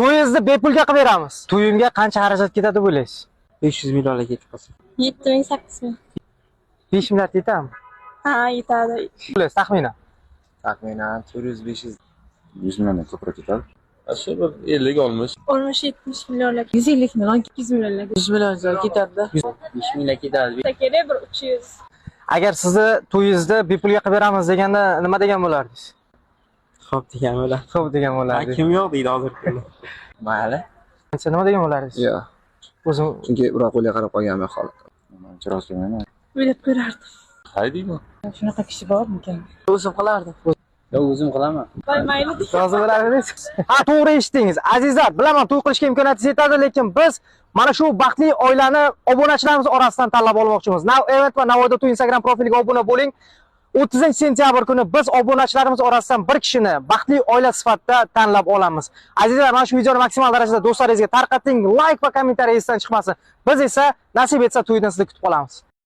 To'yingizni bepulga qilib beramiz. To'yimga qancha xarajat ketadi bo'laysiz? 500 millionga ketib qolsin. 7000 8000. 5 milliard yetadimi? Ha, yetadi. Bo'laysiz taxminan. Taxminan 400-500 100 milliondan ko'proq ketadi. Shu bir 50 olmish. 60-70 millionlar. 150 million, 200 millionlar. 100 million ketadi-da. 5 million ketadi. Kerak bir 300. Agar sizni to'yingizni bepulga qilib beramiz deganda nima degan bo'lardingiz? Xo'p degan bo'lar. Xo'p degan bo'lardingiz. Kim yo'q deydi hozir kunda. Mayli. Nima degan bo'lardingiz? Yo'q. O'zim Chunki ular qo'lga qarab qolganman hali. Menimcha rost demayman. O'ylab ko'rardim. Haydiymi? Shunaqa kishi bormikan? O'zim qilardim. Yo'q, o'zim qilaman. Voy mayli. rozi bo'lardingiz. Ha, to'g'ri eshitdingiz. Azizlar, bilaman to'y qilishga imkoniyatingiz yetadi, lekin biz mana shu baxtli oilani obunachilarimiz orasidan tanlab olmoqchimiz. Now Event va Navoiyda to'y Instagram profiliga obuna bo'ling. 30-sentyabr kuni biz obunachilarimiz orasidan bir kishini baxtli oila sifatida tanlab olamiz. Azizlar, mana shu videoni maksimal darajada do'stlaringizga tarqating, like va kommentariy esdan chiqmasin. Biz esa nasib etsa to'ydan sizni kutib qolamiz.